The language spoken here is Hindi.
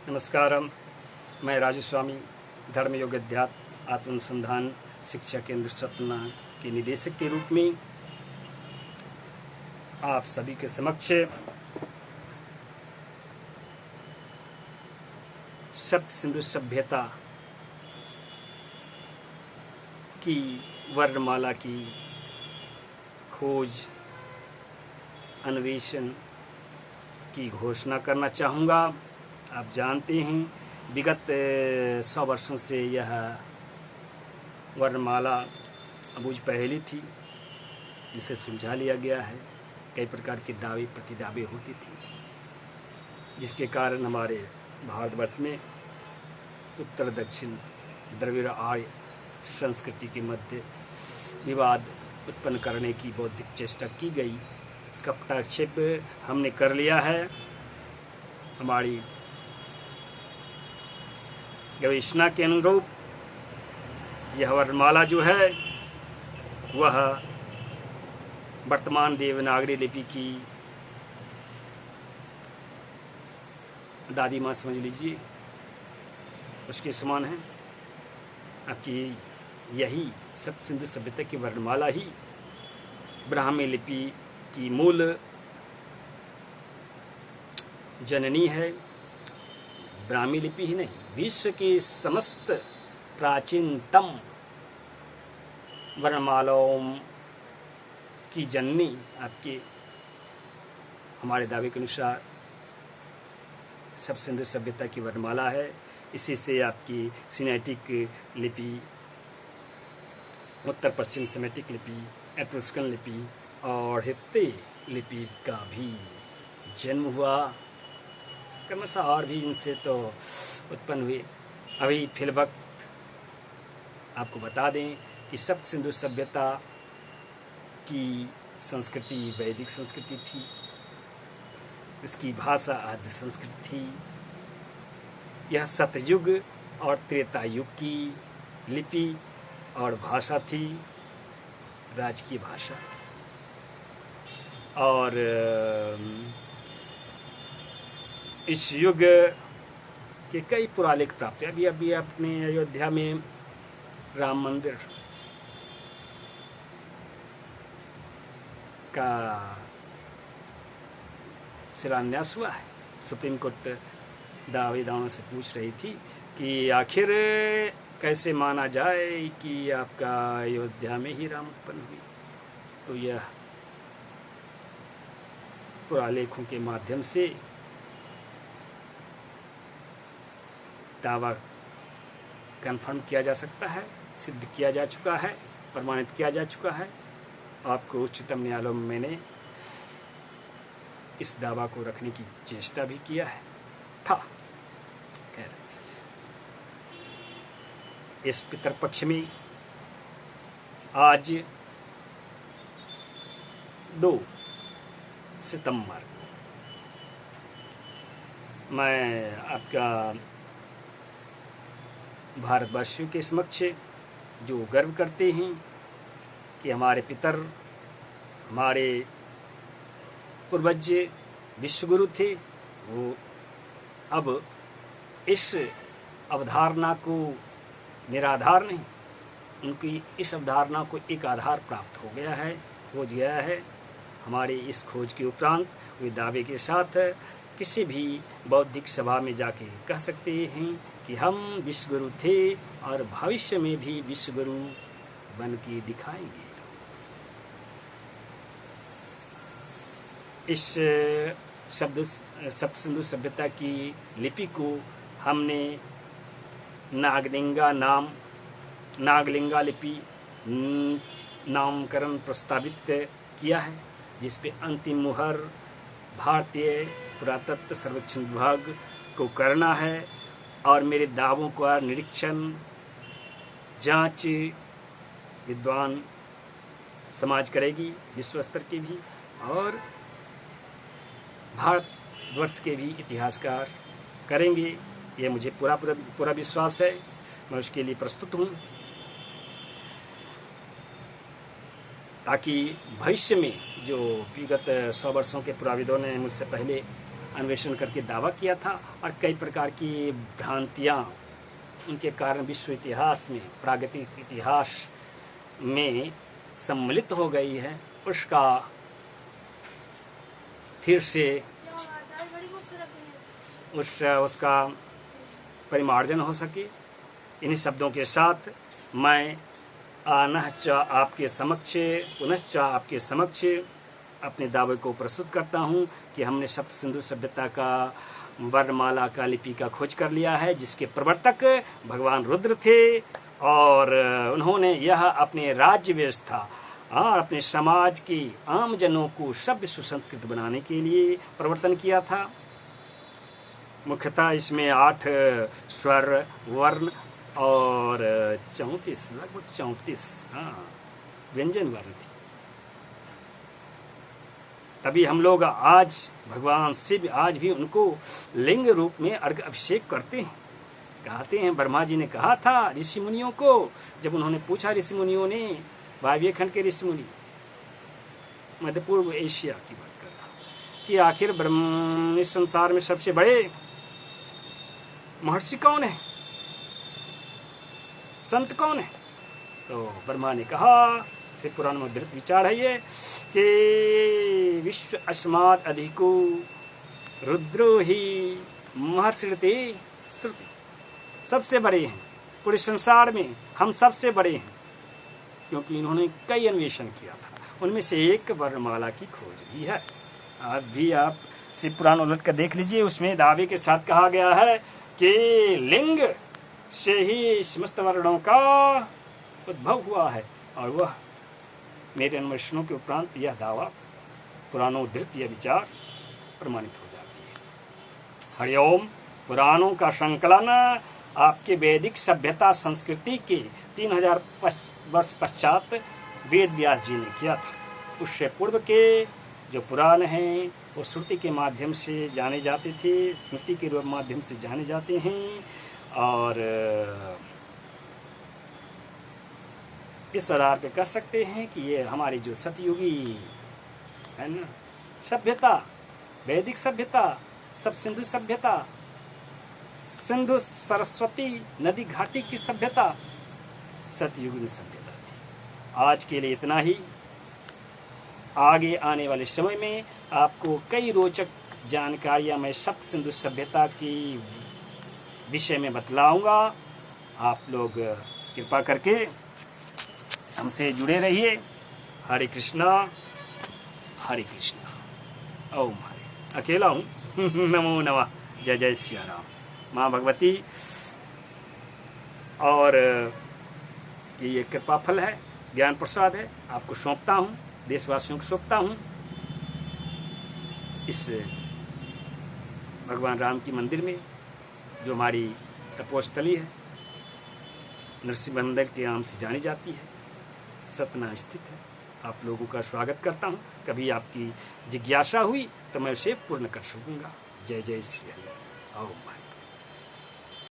नमस्कारम। मैं राजू स्वामी, धर्म योग अध्यात्म आत्मानुसंधान शिक्षा केंद्र सतना के निदेशक के रूप में आप सभी के समक्ष सप्त सिंधु सभ्यता की वर्णमाला की खोज अन्वेषण की घोषणा करना चाहूँगा। आप जानते हैं विगत 100 वर्षों से यह वर्णमाला अबूझ पहेली थी, जिसे सुलझा लिया गया है। कई प्रकार के दावे प्रतिदावे होती थी, जिसके कारण हमारे भारतवर्ष में उत्तर दक्षिण द्रविड़ आर्य संस्कृति के मध्य विवाद उत्पन्न करने की बौद्धिक चेष्टा की गई। उसका पटाक्षेप हमने कर लिया है। हमारी गवेषणा के अनुरूप यह वर्णमाला जो है वह वर्तमान देवनागरी लिपि की दादी माँ समझ लीजिए, उसके समान है। आपकी यही सप्त सिंधु सभ्यता की वर्णमाला ही ब्राह्मी लिपि की मूल जननी है। ब्राह्मी लिपि ही नहीं, विश्व की समस्त प्राचीनतम वर्णमालाओं की जननी आपके हमारे दावे के अनुसार सप्त सिंधु सभ्यता की वर्णमाला है। इसी से आपकी सिनेटिक लिपि, उत्तर पश्चिम सेमेटिक लिपि, एट्रुस्कन लिपि और हित्ते लिपि का भी जन्म हुआ। क्रमशः और भी इनसे तो उत्पन्न हुए। अभी फिलवक्त आपको बता दें कि सप्त सिंधु सभ्यता की संस्कृति वैदिक संस्कृति थी, इसकी भाषा आद्य संस्कृत थी। यह सतयुग और त्रेता युग की लिपि और भाषा थी, राजकीय भाषा। और इस युग के कई पुरालेख प्राप्त हैं। अभी अपने अयोध्या में राम मंदिर का शिलान्यास हुआ है। सुप्रीम कोर्ट दावेदारों से पूछ रही थी कि आखिर कैसे माना जाए कि आपका अयोध्या में ही राम उत्पन्न हुई। तो यह पुरालेखों के माध्यम से दावा कन्फर्म किया जा सकता है, सिद्ध किया जा चुका है, प्रमाणित किया जा चुका है। आपको उच्चतम न्यायालय में मैंने इस दावा को रखने की चेष्टा भी किया है था। खैर, इस पितरपक्ष में आज 2 सितंबर मैं आपका भारतवासियों के समक्ष जो गर्व करते हैं कि हमारे पितर, हमारे पूर्वज विश्वगुरु थे, वो अब इस अवधारणा को निराधार नहीं, उनकी इस अवधारणा को एक आधार प्राप्त हो गया है, हो गया है। हमारे इस खोज के उपरांत वे दावे के साथ किसी भी बौद्धिक सभा में जाके कह सकते हैं कि हम विश्वगुरु थे और भविष्य में भी विश्वगुरु बन के दिखाएंगे। इस सप्त सिंधु सभ्यता की लिपि को हमने नागलिंगा लिपि नामकरण प्रस्तावित किया है, जिसपे अंतिम मुहर भारतीय पुरातत्व सर्वेक्षण विभाग को करना है। और मेरे दावों का निरीक्षण, जांच विद्वान समाज करेगी, विश्व स्तर की भी और भारतवर्ष के भी इतिहासकार करेंगे। ये मुझे पूरा विश्वास है। मैं उसके लिए प्रस्तुत हूँ, ताकि भविष्य में जो विगत 100 वर्षों के पुराविदों ने मुझसे पहले अन्वेषण करके दावा किया था और कई प्रकार की भ्रांतियाँ उनके कारण विश्व इतिहास में, प्रागैतिक इतिहास में सम्मिलित हो गई है, उसका फिर से उसका परिमार्जन हो सके। इन्हीं शब्दों के साथ मैं पुनश्च आपके समक्ष अपने दावे को प्रस्तुत करता हूँ कि हमने सप्त सिंधु सभ्यता का वर्णमाला का लिपि का खोज कर लिया है, जिसके प्रवर्तक भगवान रुद्र थे और उन्होंने यह अपने राज्य व्यवस्था और अपने समाज की आम जनों को सभ्य सुसंस्कृत बनाने के लिए प्रवर्तन किया था। मुख्यतः इसमें 8 स्वर, वर्ण और 34 लगभग 34 व्यंजन वर्ण थी। तभी हम लोग आज भगवान शिव आज भी उनको लिंग रूप में अर्घ अभिषेक करते हैं। कहते हैं ब्रह्मा जी ने कहा था ऋषि मुनियों को, जब उन्होंने पूछा ऋषि मुनियों ने, वायव्य खंड के ऋषि मुनि, मध्य पूर्व एशिया की बात कर रहा, कि आखिर ब्रह्म इस संसार में सबसे बड़े महर्षि कौन है, संत कौन है? तो ब्रह्मा ने कहा, से पुराण में उद्धृत विचार है ये, कि विश्व अस्मात् अधिको रुद्रो ही महर्षिते श्रुति। सबसे बड़े हैं पूरे संसार में, हम सबसे बड़े हैं, क्योंकि इन्होंने कई अन्वेषण किया था। उनमें से एक वर्णमाला की खोज भी है। आज भी आप शिव पुराण उलट कर देख लीजिए, उसमें दावे के साथ कहा गया है कि लिंग से ही समस्त वर्णों का उद्भव हुआ है, और वह मेरे अन्वेषणों के उपरांत यह दावा पुराणोद्धृत यह विचार प्रमाणित हो जाती है। हरिओम। पुराणों का संकलन आपके वैदिक सभ्यता संस्कृति के 3000 वर्ष पश्चात वेद व्यास जी ने किया था। उससे पूर्व के जो पुराण हैं वो श्रुति के माध्यम से जाने जाते थे, स्मृति के रूप माध्यम से जाने जाते हैं, और इस आधार पे कह सकते हैं कि ये हमारी जो सतयुगी है ना सभ्यता, वैदिक सभ्यता, सब सिंधु सभ्यता, सिंधु सरस्वती नदी घाटी की सभ्यता सतयुगी सभ्यता थी। आज के लिए इतना ही। आगे आने वाले समय में आपको कई रोचक जानकारियां मैं सप्त सिंधु सभ्यता की विषय में बतलाऊंगा। आप लोग कृपा करके हमसे जुड़े रहिए। हरे कृष्णा हरे कृष्णा। ओम हरे। अकेला हूँ नमो नमः। जय जय सिया राम। माँ भगवती और ये कृपा फल है, ज्ञान प्रसाद है, आपको सौंपता हूँ, देशवासियों को सौंपता हूँ। इस भगवान राम की मंदिर में, जो हमारी तपोस्थली है, नरसिंह मंदिर के नाम से जानी जाती है, सतना स्थित है। आप लोगों का स्वागत करता हूँ। कभी आपकी जिज्ञासा हुई तो मैं उसे पूर्ण कर सकूँगा। जय जय श्री हरि। ओम।